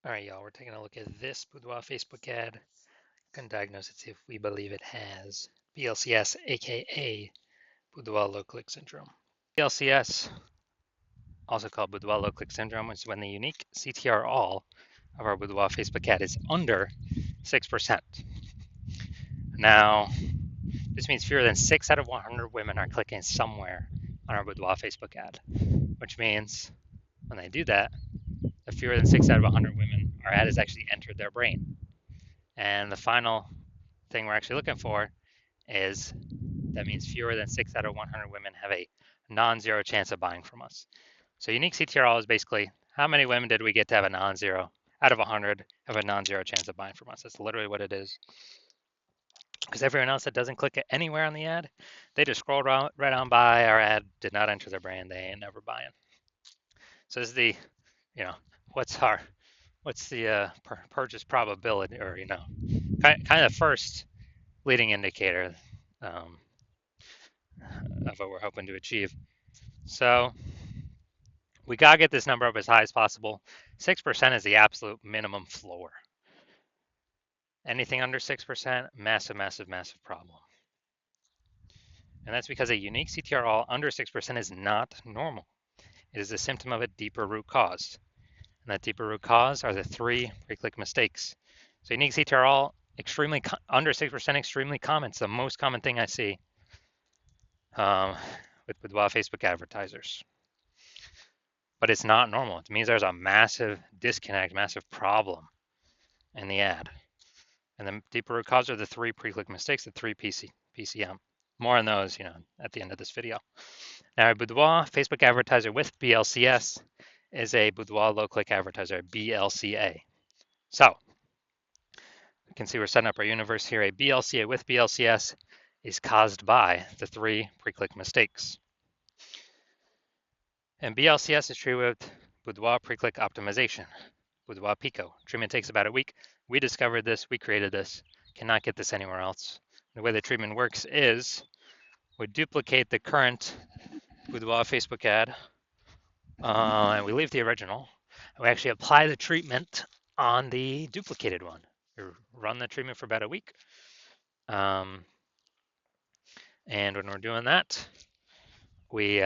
All right, y'all, we're taking a look at this Boudoir Facebook ad. Can diagnose it, see if we believe it has BLCS, aka Boudoir low click syndrome. BLCS, also called Boudoir low click syndrome, is when the unique CTR all of our Boudoir Facebook ad is under 6%. Now, this means fewer than 6 out of 100 women are clicking somewhere on our Boudoir Facebook ad, which means when they do that, the fewer than 6 out of 100 women, our ad has actually entered their brain. And the final thing we're actually looking for is that means fewer than 6 out of 100 women have a non-zero chance of buying from us. So unique CTRL is basically how many women did we get to have a non-zero out of 100 have a non-zero chance of buying from us. That's literally what it is. Because everyone else that doesn't click anywhere on the ad, they just scroll right on by. Our ad did not enter their brain. They ain't never buying. So this is the, you know, what's the purchase probability, or kind of first leading indicator um, of what we're hoping to achieve. So we got to get this number up as high as possible. 6% is the absolute minimum floor. Anything under 6%, massive, massive, massive problem. And that's because a unique CTRL under 6% is not normal. It is a symptom of a deeper root cause. And that deeper root cause are the 3 pre-click mistakes. So unique CTRL, extremely under 6%, extremely common. It's the most common thing I see with Boudoir Facebook advertisers. But it's not normal. It means there's a massive disconnect, massive problem in the ad. And the deeper root cause are the 3 pre-click mistakes, the 3 PCM. More on those, at the end of this video. Now, a Boudoir Facebook advertiser with BLCS is a Boudoir low-click advertiser, BLCA. So, you can see we're setting up our universe here. A BLCA with BLCS is caused by the 3 pre-click mistakes. And BLCS is treated with Boudoir pre-click optimization, Boudoir Pico. Treatment takes about a week. We discovered this, we created this, cannot get this anywhere else. The way the treatment works is we duplicate the current Boudoir Facebook ad, and we leave the original. And we actually apply the treatment on the duplicated one. We run the treatment for about a week. And when we're doing that, we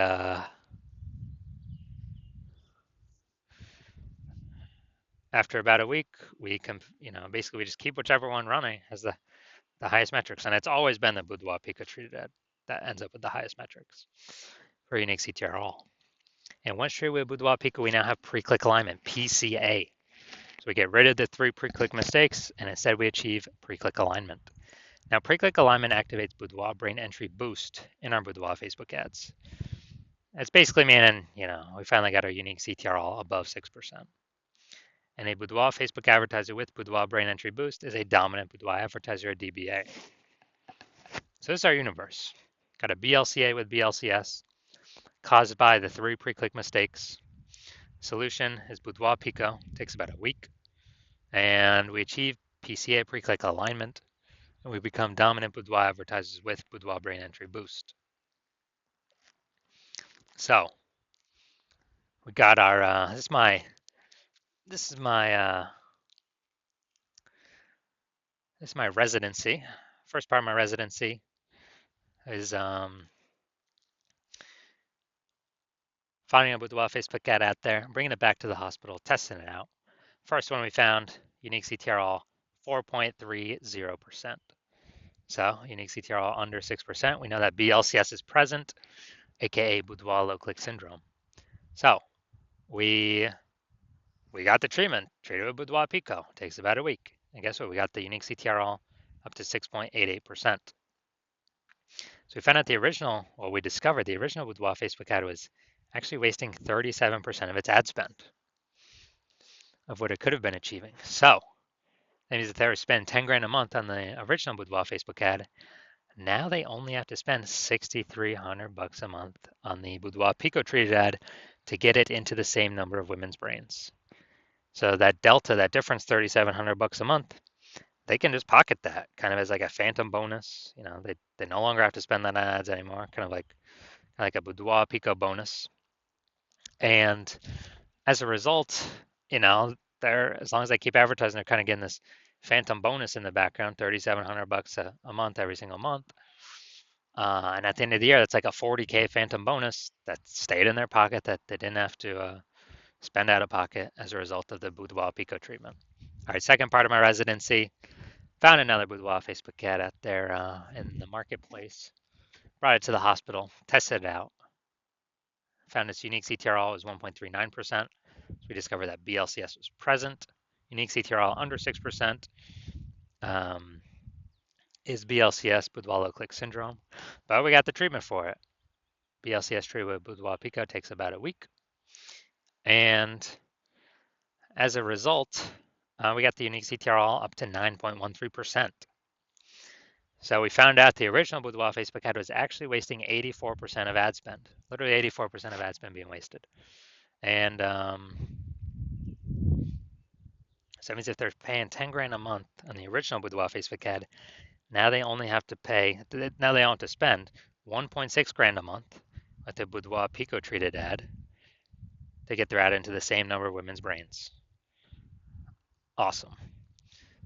after about a week, we basically we just keep whichever one running as the highest metrics, and it's always been the Boudoir Pico treated ad that ends up with the highest metrics for unique CTR all. And once treated with Boudoir Pico, we now have pre-click alignment, PCA. So we get rid of the 3 pre-click mistakes, and instead we achieve pre-click alignment. Now, pre-click alignment activates Boudoir brain entry boost in our Boudoir Facebook ads. It's basically meaning, we finally got our unique CTR all above 6%. And a Boudoir Facebook advertiser with Boudoir brain entry boost is a dominant Boudoir advertiser, a DBA. So this is our universe. Got a BLCA with BLCS, caused by the 3 pre-click mistakes. Solution is Boudoir Pico, takes about a week. And we achieve PCA pre-click alignment, and we become dominant Boudoir advertisers with Boudoir brain entry boost. So we got our, this is my residency. First part of my residency is finding a Boudoir Facebook ad out there, bringing it back to the hospital, testing it out. First one we found, unique CTR all 4.30%. So unique CTR all under 6%. We know that BLCS is present, aka Boudoir low click syndrome. So we got the treatment, treated with Boudoir Pico. Takes about a week. And guess what? We got the unique CTR all up to 6.88%. So we found out we discovered the original Boudoir Facebook ad was actually wasting 37% of its ad spend of what it could have been achieving. So that means that they were spending 10 grand a month on the original Boudoir Facebook ad. Now they only have to spend $6,300 a month on the Boudoir Pico treated ad to get it into the same number of women's brains. So that delta, that difference, $3,700 a month, they can just pocket that kind of as like a phantom bonus. They no longer have to spend that on ads anymore, kind of like a Boudoir Pico bonus. And as a result, they're, as long as they keep advertising, they're kind of getting this phantom bonus in the background, $3,700 a month every single month. And at the end of the year, that's like a 40K phantom bonus that stayed in their pocket that they didn't have to spend out of pocket as a result of the Boudoir Pico treatment. All right, second part of my residency, found another Boudoir Facebook ad out there in the marketplace, brought it to the hospital, tested it out, found its unique CTRL was 1.39%. So we discovered that BLCS was present. Unique CTRL under 6% is BLCS, Boudoir low click syndrome, but we got the treatment for it. BLCS treatment with Boudoir Pico takes about a week. And as a result, we got the unique CTRL up to 9.13%. So we found out the original Boudoir Facebook ad was actually wasting 84% of ad spend, literally 84% of ad spend being wasted. And so that means if they're paying 10 grand a month on the original Boudoir Facebook ad, now they only have to pay, now they don't have to spend 1.6 grand a month with the Boudoir Pico treated ad to get their ad into the same number of women's brains. Awesome.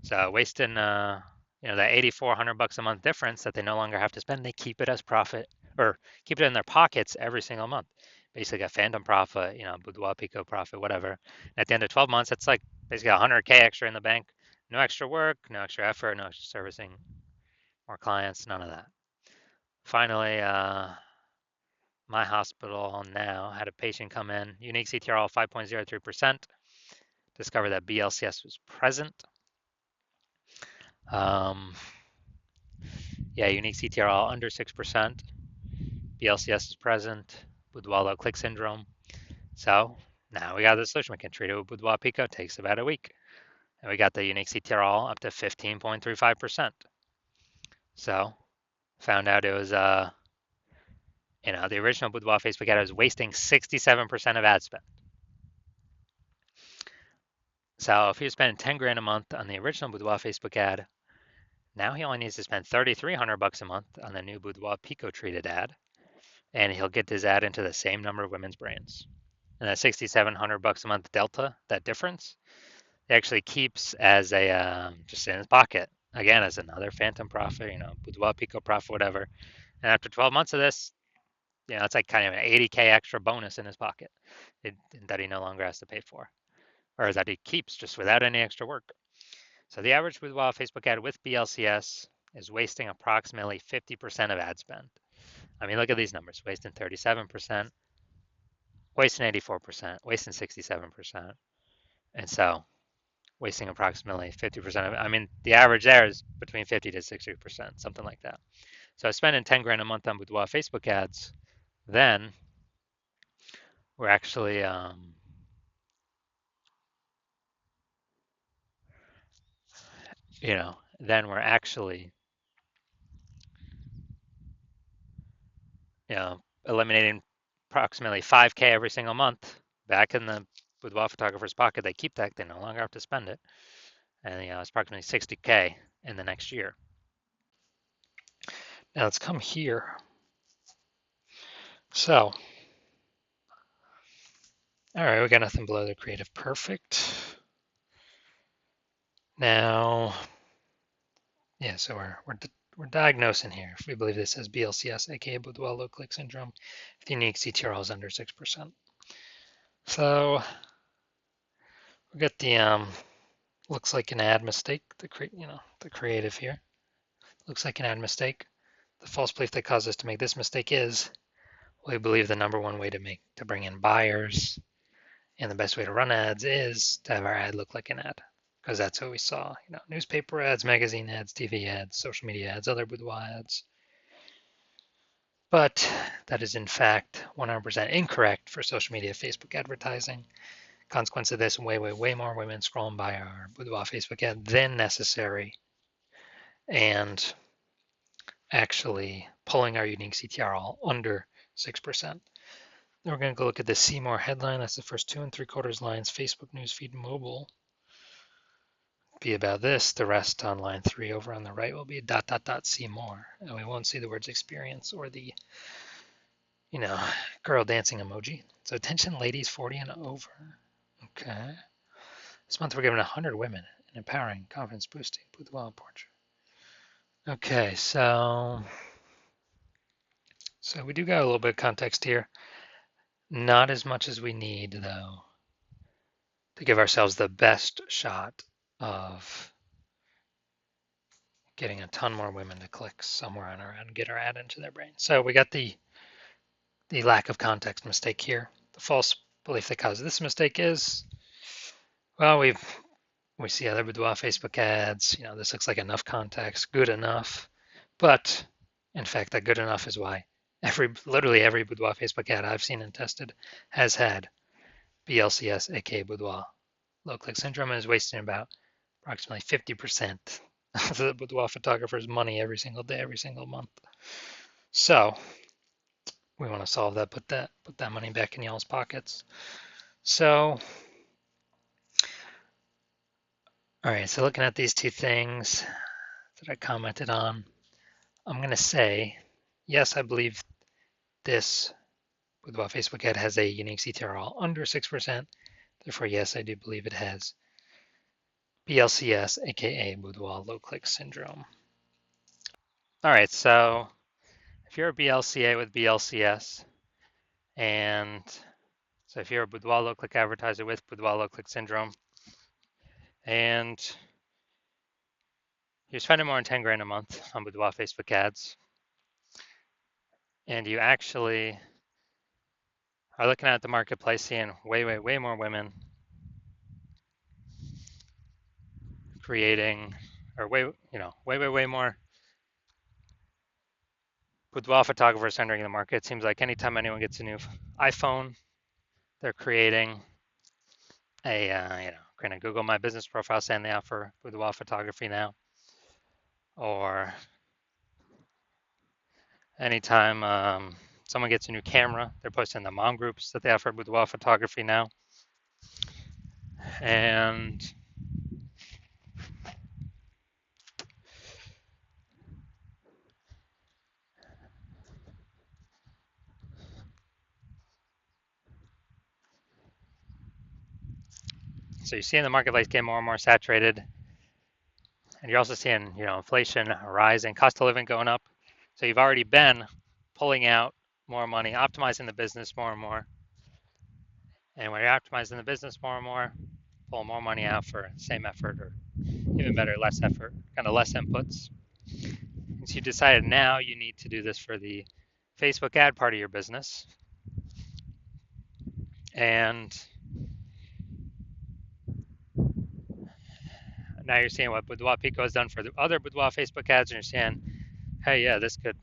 So wasting, that $8,400 a month difference that they no longer have to spend, they keep it as profit or keep it in their pockets every single month. Basically a phantom profit, Boudoir Pico profit, whatever. And at the end of 12 months, it's like basically 100K extra in the bank. No extra work, no extra effort, no extra servicing more clients, none of that. Finally, my hospital now had a patient come in, unique CTRL 5.03%, discovered that BLCS was present. Unique CTRL under 6%, BLCS is present, Boudoir low click syndrome. So now we got the solution. We can treat it with Boudoir Pico. It takes about a week. And we got the unique CTRL up to 15.35%. So found out it was, the original Boudoir Facebook ad was wasting 67% of ad spend. So if he was spending 10 grand a month on the original Boudoir Facebook ad, now he only needs to spend $3,300 a month on the new Boudoir Pico treated ad, and he'll get his ad into the same number of women's brains. And that $6,700 a month delta, that difference, he actually keeps as a just in his pocket. Again, as another phantom profit, Boudoir Pico profit, whatever. And after 12 months of this, it's like kind of an 80K extra bonus in his pocket that he no longer has to pay for, or that he keeps just without any extra work. So the average Boudoir Facebook ad with BLCS is wasting approximately 50% of ad spend. I mean, look at these numbers, wasting 37%, wasting 84%, wasting 67%. And so wasting approximately 50% of it. I mean, the average there is between 50 to 60%, something like that. So spending 10 grand a month on Boudoir Facebook ads, then we're actually, then we're actually, eliminating approximately 5K every single month back in the Boudoir photographer's pocket. They keep that, they no longer have to spend it. And it's approximately 60K in the next year. Now let's come here. So, all right, we got nothing below the creative perfect. Now, so we're diagnosing here. If we believe this as BLCS, aka Boudoir low click syndrome, if the unique CTRL is under 6%. So we got the looks like an ad mistake. The creative here looks like an ad mistake. The false belief that caused us to make this mistake is we believe the number one way to bring in buyers and the best way to run ads is to have our ad look like an ad, because that's what we saw. Newspaper ads, magazine ads, TV ads, social media ads, other boudoir ads. But that is in fact 100% incorrect for social media Facebook advertising. Consequence of this, way more women scrolling by our boudoir Facebook ad than necessary, and actually pulling our unique CTRL under 6%. Then we're going to go look at the See More headline. That's the first 2 3/4 lines. Facebook newsfeed mobile be about this. The rest on line 3 over on the right will be ... see more. And we won't see the words experience or the, girl dancing emoji. So attention ladies 40 and over. Okay. This month we're giving 100 women an empowering, confidence boosting boudoir portrait. Okay, so we do got a little bit of context here. Not as much as we need, though, to give ourselves the best shot of getting a ton more women to click somewhere on our ad and get our ad into their brain. So we got the lack of context mistake here. The false belief that causes this mistake is, well, we see other boudoir Facebook ads. This looks like enough context, good enough. But in fact, that good enough is why literally every boudoir Facebook ad I've seen and tested has had BLCS, aka boudoir low click syndrome, and is wasting about approximately 50% of the boudoir photographer's money every single day, every single month. So we want to solve that, put that money back in y'all's pockets. So, all right, so looking at these two things that I commented on, I'm going to say, yes, I believe this boudoir Facebook ad has a unique CTR under 6%. Therefore, yes, I do believe it has BLCS, aka boudoir low click syndrome. All right, so if you're a BLCA with BLCS, and so if you're a boudoir low click advertiser with boudoir low click syndrome, and you're spending more than 10 grand a month on boudoir Facebook ads, and you actually are looking at the marketplace, seeing way more women creating, or way more boudoir photographers entering the market. It seems like anytime anyone gets a new iPhone, they're creating creating a Google My Business profile saying they offer boudoir photography now. Or anytime someone gets a new camera, they're posting in the mom groups that they offer boudoir photography now. And so you're seeing the marketplace get more and more saturated. And you're also seeing, inflation rising, cost of living going up. So you've already been pulling out more money, optimizing the business more and more. And when you're optimizing the business more and more, pull more money out for same effort, or even better, less effort, kind of less inputs. And so you decided now you need to do this for the Facebook ad part of your business. And now you're seeing what Boudoir Pico has done for the other Boudoir Facebook ads, and you're saying, hey, yeah, this could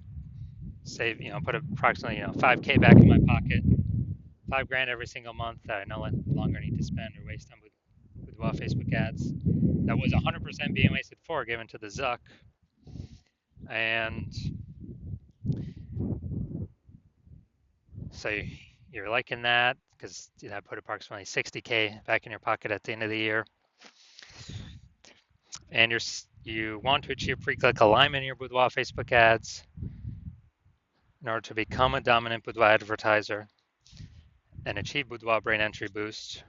save, put approximately, 5K back in my pocket, 5 grand every single month that I no longer need to spend or waste on Boudoir Facebook ads. That was 100% being wasted for, given to the Zuck. And so you're liking that because that put approximately 60K back in your pocket at the end of the year. And you want to achieve pre-click alignment in your Boudoir Facebook ads in order to become a dominant boudoir advertiser and achieve boudoir brain entry boost,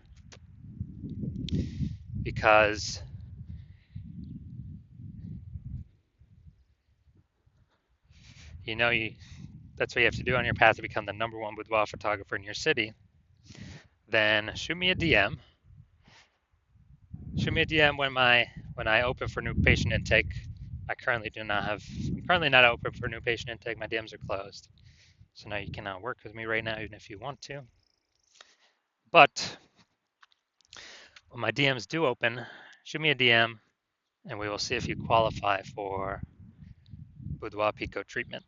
because that's what you have to do on your path to become the #1 boudoir photographer in your city. Then shoot me a DM. Shoot me a DM when I open for new patient intake. I'm currently not open for new patient intake. My DMs are closed. So now you cannot work with me right now, even if you want to. But when my DMs do open, shoot me a DM and we will see if you qualify for Boudoir Pico treatment.